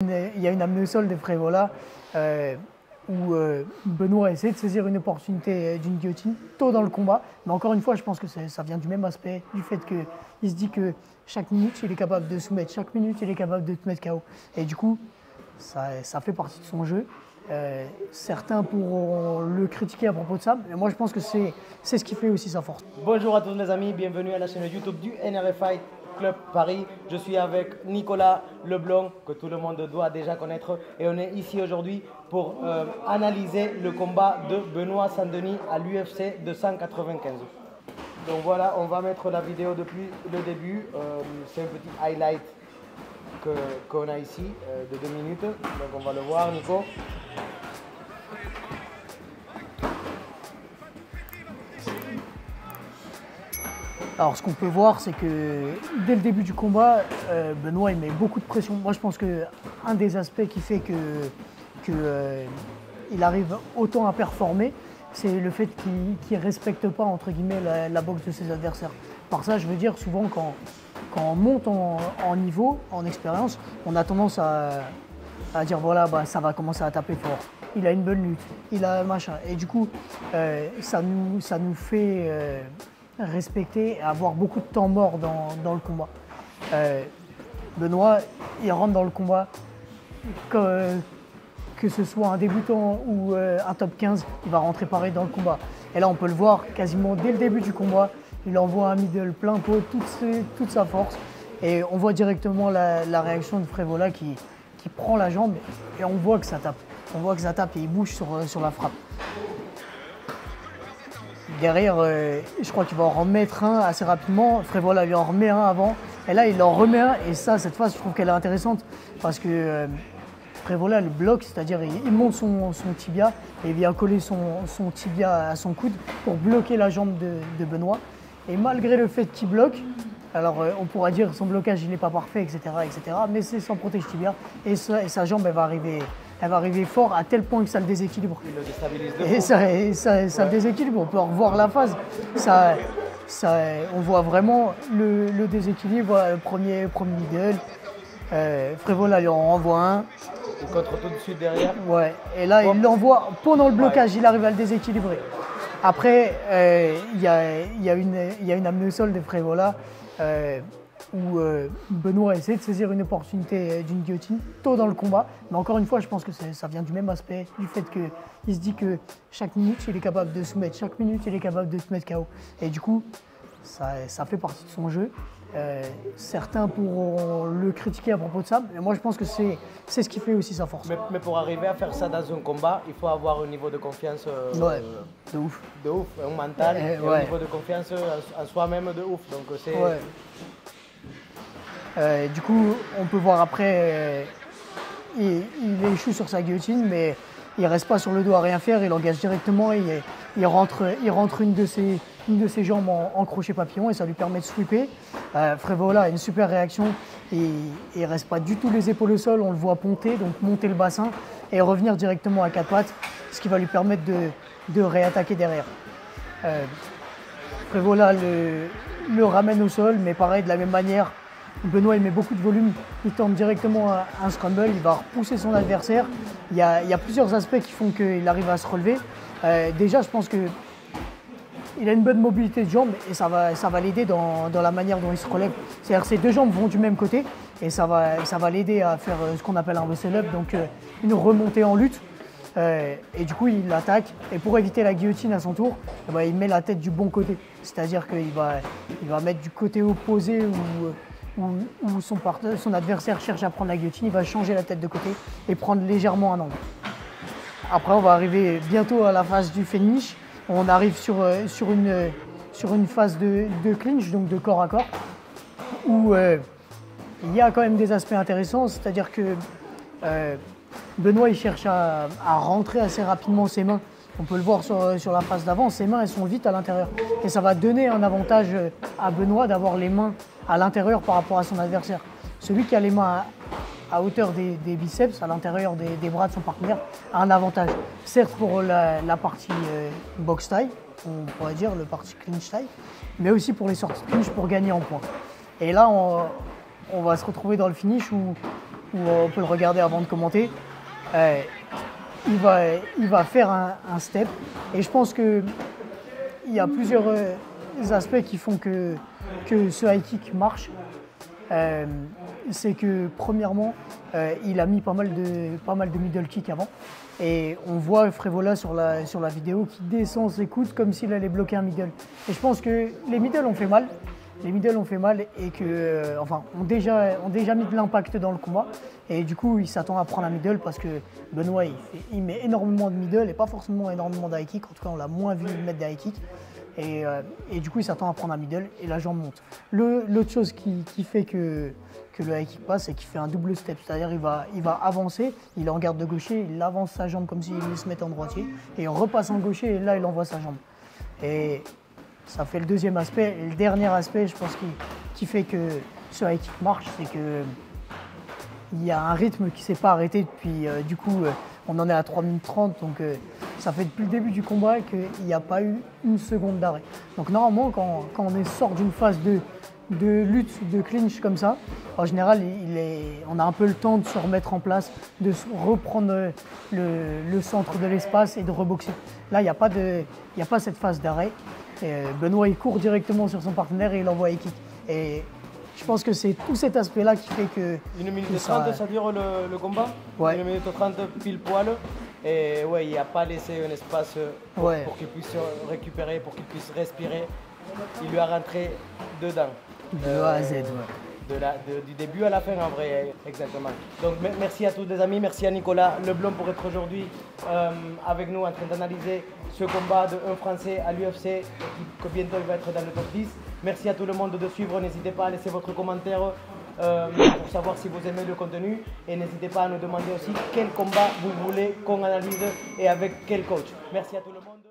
Il y a une amenée au sol de Frevola où Benoît essaie de saisir une opportunité d'une guillotine tôt dans le combat. Mais encore une fois, je pense que ça vient du même aspect, du fait qu'il se dit que chaque minute, il est capable de soumettre, chaque minute, il est capable de te mettre KO. Et du coup, ça fait partie de son jeu. Certains pourront le critiquer à propos de ça, mais moi je pense que c'est ce qui fait aussi sa force. Bonjour à tous les amis, bienvenue à la chaîne YouTube du NRFI Club Paris. Je suis avec Nicolas Leblanc, que tout le monde doit déjà connaître, et on est ici aujourd'hui pour analyser le combat de Benoît Saint-Denis à l'UFC 295. Donc voilà, on va mettre la vidéo depuis le début. C'est un petit highlight qu'on a ici de 2 minutes. Donc on va le voir, Nico. Alors ce qu'on peut voir, c'est que dès le début du combat, Benoît il met beaucoup de pression. Moi je pense qu'un des aspects qui fait qu'il arrive autant à performer, c'est le fait qu'il ne respecte pas entre guillemets la boxe de ses adversaires. Par ça, je veux dire souvent quand on monte en niveau, en expérience, on a tendance à dire voilà, ça va commencer à taper fort. Il a une bonne lutte, il a machin. Et du coup, ça nous fait respecter et avoir beaucoup de temps mort dans le combat. Benoît, il rentre dans le combat, que ce soit un débutant ou un top 15, il va rentrer pareil dans le combat. Et là, on peut le voir quasiment dès le début du combat, il envoie un middle plein pot, toute sa force. Et on voit directement la réaction de Frevola qui prend la jambe et on voit que ça tape. On voit que ça tape et il bouge sur la frappe. Derrière, je crois qu'il va en remettre un assez rapidement. Frevola lui en remet un avant. Et là, il en remet un. Et ça, cette phase, je trouve qu'elle est intéressante. Parce que Frevola le bloque, c'est-à-dire il monte son tibia et il vient coller son tibia à son coude pour bloquer la jambe de Benoît. Et malgré le fait qu'il bloque, alors on pourra dire son blocage il n'est pas parfait, etc., mais c'est sans protège tibia. Et sa jambe, elle va arriver fort à tel point que ça le déséquilibre. Il le déstabilise de et ça le déséquilibre, on peut revoir la phase. On voit vraiment le déséquilibre, le premier middle. Frevola lui en renvoie un. Il contre tout de suite derrière. Ouais, et là il l'envoie pendant le blocage, il arrive à le déséquilibrer. Après, il y a une amenée au sol de Frevola où Benoît essaie de saisir une opportunité d'une guillotine tôt dans le combat. Mais encore une fois, je pense que ça vient du même aspect, du fait qu'il se dit que chaque minute, il est capable de soumettre, chaque minute, il est capable de te mettre KO. Et du coup, ça fait partie de son jeu. Certains pourront le critiquer à propos de ça, mais moi je pense que c'est ce qui fait aussi sa force. Mais pour arriver à faire ça dans un combat, il faut avoir un niveau de confiance ouais, de ouf. De ouf, un mental et ouais. un niveau de confiance en soi-même de ouf. Donc c'est... Ouais. Du coup, on peut voir après, il échoue sur sa guillotine, mais il ne reste pas sur le dos à rien faire, il engage directement et il rentre une de ses jambes en crochet papillon et ça lui permet de sweeper. Frevola a une super réaction et il ne reste pas du tout les épaules au sol, on le voit ponter, donc monter le bassin et revenir directement à 4 pattes, ce qui va lui permettre de réattaquer derrière. Frevola le ramène au sol, mais pareil, de la même manière, Benoît il met beaucoup de volume, il tente directement un scramble, il va repousser son adversaire. Il y a plusieurs aspects qui font qu'il arrive à se relever. Déjà, je pense qu'il a une bonne mobilité de jambes et ça va l'aider dans la manière dont il se relève. C'est-à-dire que ses deux jambes vont du même côté et ça va l'aider à faire ce qu'on appelle un muscle-up, donc une remontée en lutte. Et du coup, il attaque et pour éviter la guillotine à son tour, il met la tête du bon côté. C'est-à-dire qu'il va mettre du côté opposé où son adversaire cherche à prendre la guillotine, il va changer la tête de côté et prendre légèrement un angle. Après, on va arriver bientôt à la phase du finish. On arrive sur une phase de clinch, donc de corps à corps, où il y a quand même des aspects intéressants, c'est-à-dire que Benoît il cherche à rentrer assez rapidement ses mains. On peut le voir sur la phase d'avant, ses mains elles sont vite à l'intérieur. Et ça va donner un avantage à Benoît d'avoir les mains à l'intérieur par rapport à son adversaire. Celui qui a les mains à hauteur des biceps, à l'intérieur des bras de son partenaire, a un avantage. Certes pour la partie box taille, on pourrait dire le partie clinch taille, mais aussi pour les sorties de clinch pour gagner en points. Et là, on va se retrouver dans le finish où où on peut le regarder avant de commenter, il va faire un step. Et je pense qu'il y a plusieurs aspects qui font que ce high kick marche. C'est que premièrement, il a mis pas mal de middle kick avant. Et on voit Frevola sur la vidéo qui descend ses coudes comme s'il allait bloquer un middle. Et je pense que les middle ont fait mal. Les middle ont fait mal et ont déjà mis de l'impact dans le combat. Et du coup, il s'attend à prendre un middle parce que Benoît, il met énormément de middle et pas forcément énormément de high kick. En tout cas, on l'a moins vu mettre des high kick. Et du coup, il s'attend à prendre un middle et la jambe monte. L'autre chose qui fait que le high kick passe, c'est qu'il fait un double step. C'est-à-dire il va avancer, il est en garde de gaucher, il avance sa jambe comme s'il se mettait en droitier. Et il repasse en gaucher et là, il envoie sa jambe. Et ça fait le deuxième aspect. Et le dernier aspect, je pense, qui fait que ce high kick marche, c'est que il y a un rythme qui ne s'est pas arrêté depuis, du coup, on en est à 3 minutes 30, donc ça fait depuis le début du combat qu'il n'y a pas eu une seconde d'arrêt. Donc normalement, quand on sort d'une phase de lutte, de clinch comme ça, en général, on a un peu le temps de se remettre en place, de reprendre le centre de l'espace et de reboxer. Là, il n'y a pas cette phase d'arrêt. Benoît, il court directement sur son partenaire et il envoie high kick. Et je pense que c'est tout cet aspect-là qui fait que... 1 minute 30, ça dure le combat. Ouais. 1 minute 30 pile poil. Et ouais, il n'y a pas laissé un espace pour qu'il puisse récupérer, pour qu'il puisse respirer. Il lui a rentré dedans. De A à Z, ouais. Du début à la fin, en vrai, exactement. Donc merci à tous les amis, merci à Nicolas Leblond pour être aujourd'hui avec nous en train d'analyser ce combat d'un Français à l'UFC que bientôt il va être dans le top 10. Merci à tout le monde de suivre, n'hésitez pas à laisser votre commentaire pour savoir si vous aimez le contenu et n'hésitez pas à nous demander aussi quel combat vous voulez qu'on analyse et avec quel coach. Merci à tout le monde.